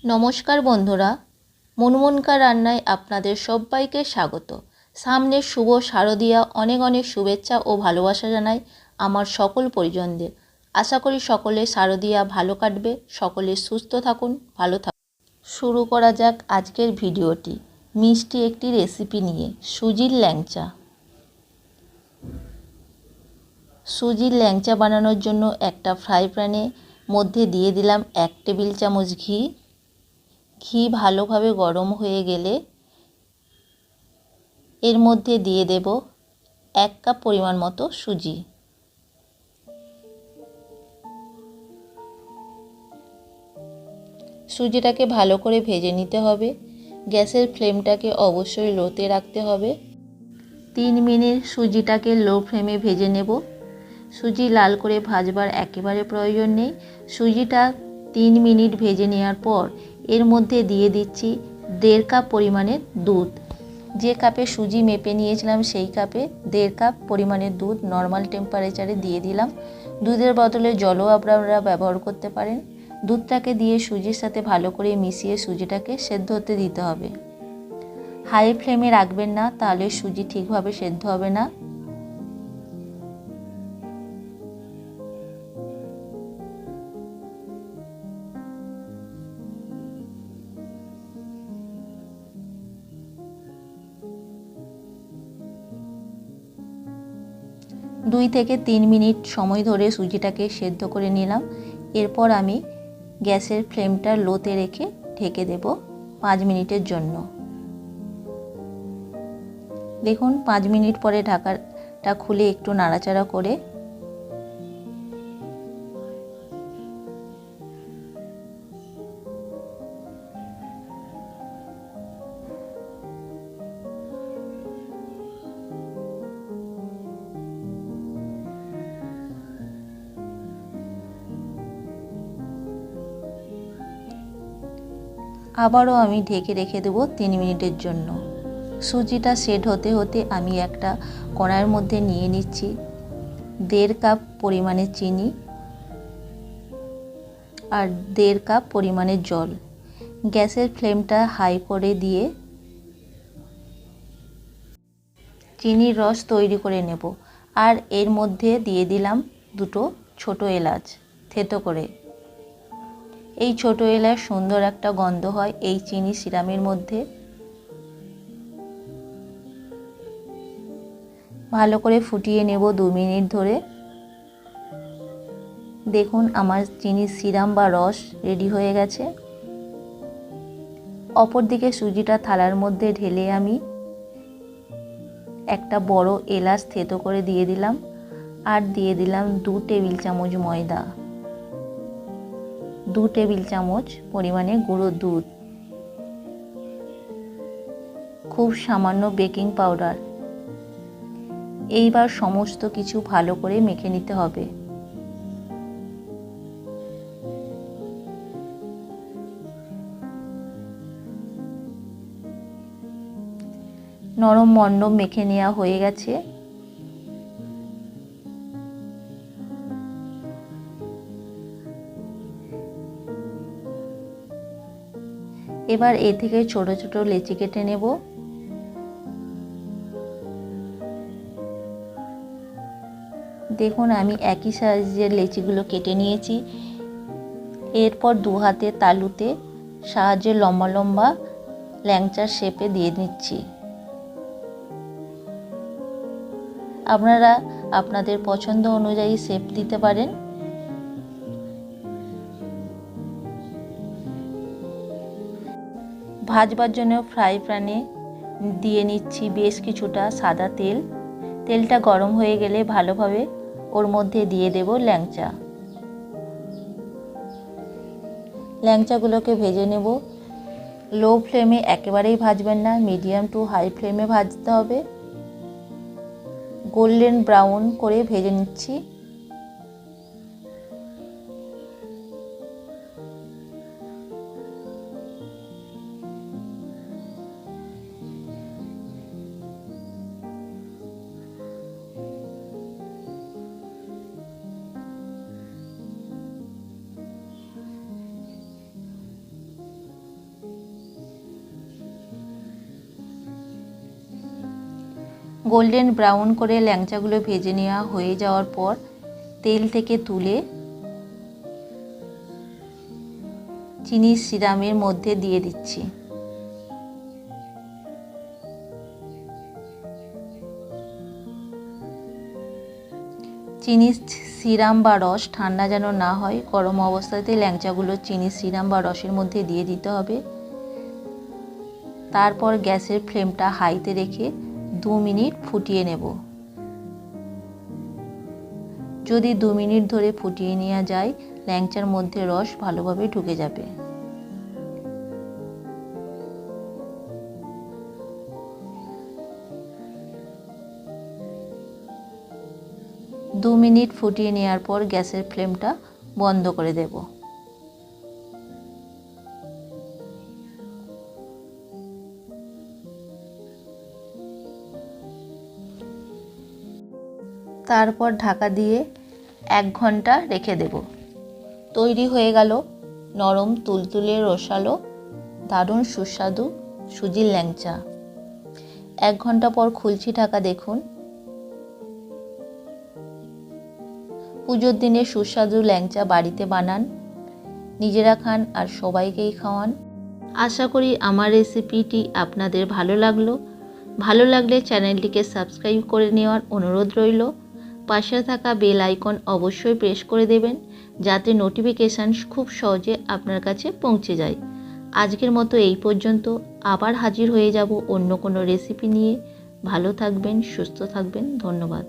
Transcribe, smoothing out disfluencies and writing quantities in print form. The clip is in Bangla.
নমস্কার বন্ধুরা, মুনমুনকার রান্নায় আপনাদের সবাইকে স্বাগত। সামনে শুভ শারদীয়া, অনেক অনেক শুভেচ্ছা ও ভালোবাসা জানাই আমার সকল পরিজনদের। আশা করি সকলে শারদীয়া ভালো কাটবে, সকলে সুস্থ থাকুন, ভালো থাকুন। শুরু করা যাক আজকের ভিডিওটি মিষ্টি একটি রেসিপি নিয়ে, সুজির ল্যাংচা। সুজির ল্যাংচা বানানোর জন্য একটা ফ্রাই প্যানে মধ্যে দিয়ে দিলাম 1 টেবিল চামচ ঘি। ঘি ভালোভাবে গরম হয়ে গেলে এর মধ্যে দিয়ে দেব 1 কাপ পরিমাণ মতো সুজি। সুজিটাকে ভালো করে ভেজে নিতে হবে। গ্যাসের ফ্লেমটাকে অবশ্যই লোতে রাখতে হবে। 3 মিনিট সুজিটাকে লো ফ্লেমে ভেজে নেব। সুজি লাল করে ভাজবার একেবারে প্রয়োজন নেই। সুজিটা 3 মিনিট ভেজে নেওয়ার পর এর মধ্যে দিয়ে দিচ্ছি 1.5 কাপ পরিমাণের দুধ। যে কাপে সুজি মেপে নিয়েছিলাম সেই কাপে 1.5 কাপ পরিমাণের দুধ নর্মাল টেম্পারেচারে দিয়ে দিলাম। দুধের বদলে জলও আপনারা ব্যবহার করতে পারেন। দুধটাকে দিয়ে সুজির সাথে ভালো করে মিশিয়ে সুজিটাকে সেদ্ধ হতে দিতে হবে। হাই ফ্লেমে রাখবেন না, তাহলে সুজি ঠিকভাবে সেদ্ধ হবে না। দুই থেকে 3 মিনিট সময় ধরে সুজিটাকে সেদ্ধ করে নিলাম। এরপর আমি গ্যাসের ফ্লেমটা লোতে রেখে ঢেকে দেব 5 মিনিটের জন্য। দেখুন 5 মিনিট পরে ঢাকাটা খুলে একটু নাড়াচাড়া করে আবারও আমি ঢেকে রেখে দেব 3 মিনিটের জন্য। সুজিটা সেট হতে হতে আমি একটা কড়াইয়ের মধ্যে নিয়ে নিচ্ছি 1.5 কাপ পরিমাণের চিনি আর 1.5 কাপ পরিমাণের জল। গ্যাসের ফ্লেমটা হাই করে দিয়ে চিনির রস তৈরি করে নেব। আর এর মধ্যে দিয়ে দিলাম 2টো ছোট এলাচ থেতো করে। এই ছোট এলাচ সুন্দর একটা গন্ধ হয় এই চিনি সিরামের মধ্যে। ভালো করে ফুটিয়ে নেব 2 মিনিট ধরে। দেখুন আমার চিনির সিরাম বা রস রেডি হয়ে গেছে। অপরদিকে সুজিটা থালার মধ্যে ঢেলে আমি একটা বড় এলাচ থেতো করে দিয়ে দিলাম। আর দিয়ে দিলাম 2 টেবিল চামচ ময়দা, 2 টেবিল চামচ পরিমাণে গুঁড়ো দুধ, খুব সামান্য বেকিং পাউডার। এইবার সমস্ত কিছু ভালো করে মেখে নিতে হবে। নরম মণ্ডপ মেখে নেওয়া হয়ে গেছে। এবার এ থেকে ছোট ছোট লেচি কেটে নেব। দেখুন আমি একই সাইজের লেচিগুলো কেটে নিয়েছি। এরপর 2 হাতের তালুতে সাহায্যে লম্বা লম্বা ল্যাংচার শেপে দিয়ে নিচ্ছি। আপনারা আপনাদের পছন্দ অনুযায়ী শেপ দিতে পারেন। ভাজবার জন্য ফ্রাই প্যানে দিয়ে নিচ্ছি বেশ কিছুটা সাদা তেল। তেলটা গরম হয়ে গেলে ভালোভাবে ওর মধ্যে দিয়ে দেব ল্যাংচা। ল্যাংচাগুলোকে ভেজে নেব। লো ফ্লেমে একেবারেই ভাজবেন না, মিডিয়াম টু হাই ফ্লেমে ভাজতে হবে। গোল্ডেন ব্রাউন করে ভেজে নিচ্ছি। গোল্ডেন ব্রাউন করে ল্যাংচাগুলো ভেজে নেওয়া হয়ে যাওয়ার পর তেল থেকে তুলে চিনির সিরামের মধ্যে দিয়ে দিচ্ছি। চিনির সিরাম বা রস ঠান্ডা যেন না হয়, গরম অবস্থাতে ল্যাংচাগুলো চিনির সিরাম বা রসের মধ্যে দিয়ে দিতে হবে। তারপর গ্যাসের ফ্লেমটা হাইতে রেখে 2 মিনিট ফুটিয়ে নেব। যদি 2 মিনিট ধরে ফুটিয়ে নেওয়া যায়, ল্যাংচার মধ্যে রস ভালোভাবে ঢুকে যাবে। দু মিনিট ফুটিয়ে নেওয়ার পর গ্যাসের ফ্লেমটা বন্ধ করে দেব। তারপর ঢাকা দিয়ে 1 ঘন্টা রেখে দেব। তৈরি হয়ে গেল নরম তুলতুলে রসালো দারুণ সুস্বাদু সুজির ল্যাংচা। 1 ঘন্টা পর খুলছি ঢাকা, দেখুন। পুজোর দিনে সুস্বাদু ল্যাংচা বাড়িতে বানান, নিজেরা খান আর সবাইকেই খাওয়ান। আশা করি আমার রেসিপিটি আপনাদের ভালো লাগলো। ভালো লাগলে চ্যানেলটিকে সাবস্ক্রাইব করে নেওয়ার অনুরোধ রইল। পাশে থাকা বেল আইকন অবশ্যই প্রেস করে দেবেন, যাতে নোটিফিকেশান খুব সহজে আপনার কাছে পৌঁছে যায়। আজকের মতো এই পর্যন্ত। আবার হাজির হয়ে যাব অন্য কোনো রেসিপি নিয়ে। ভালো থাকবেন, সুস্থ থাকবেন। ধন্যবাদ।